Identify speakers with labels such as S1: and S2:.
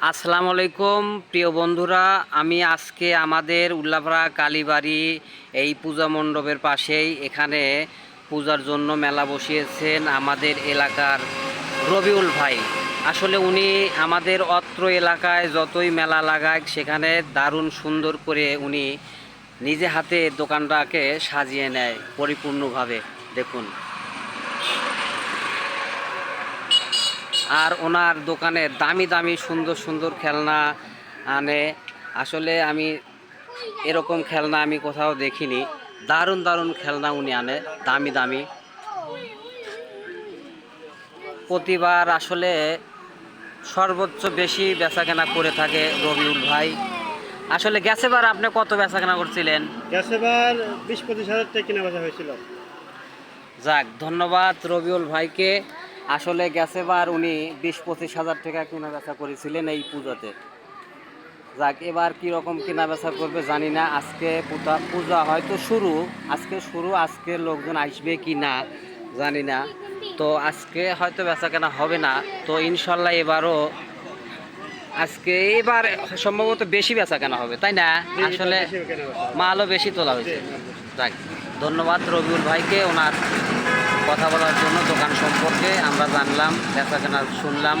S1: আসসালামু আলাইকুম প্রিয় বন্ধুরা, আমি আজকে আমাদের উল্লাপাড়া কালীবাড়ি এই পূজা মণ্ডপের পাশেই এখানে পূজার জন্য মেলা বসিয়েছেন আমাদের এলাকার রবিউল ভাই। আসলে উনি আমাদের অত্র এলাকায় যতই মেলা লাগায় সেখানে দারুণ সুন্দর করে উনি নিজে হাতে দোকানটাকে সাজিয়ে নেয় পরিপূর্ণভাবে। দেখুন, আর ওনার দোকানে দামি দামি সুন্দর সুন্দর খেলনা আনে। আসলে আমি এরকম খেলনা আমি কোথাও দেখিনি। দারুণ দারুণ খেলনা উনি আনে, দামি দামি। প্রতিবার আসলে সর্বোচ্চ বেশি বেচাকেনা করে থাকে রবিউল ভাই। আসলে গেছেবার আপনি কত বেচাকেনা করছিলেন?
S2: গ্যাসেবার 20-25 হাজার টাকা কেনা বেচা হয়েছিল।
S1: যাক, ধন্যবাদ রবিউল ভাইকে। আসলে গেছেবার উনি 20-25 হাজার টাকা কেনা বেচা করেছিলেন এই পুজোতে। যাক, এবার কীরকম কেনা বেচা করবে জানি না। আজকে পূজা হয়তো আজকে লোকজন আসবে কি না জানি না। তো আজকে হয়তো বেচা কেনা হবে না। তো ইনশাল্লাহ এবার সম্ভবত বেশি বেচা কেনা হবে, তাই না? আসলে মালও বেশি তোলা হয়েছে। যাক, ধন্যবাদ রবিউল ভাইকে ওনার কথা বলার জন্য। দোকান সম্পর্কে আমরা জানলাম, বেচা কেনা শুনলাম।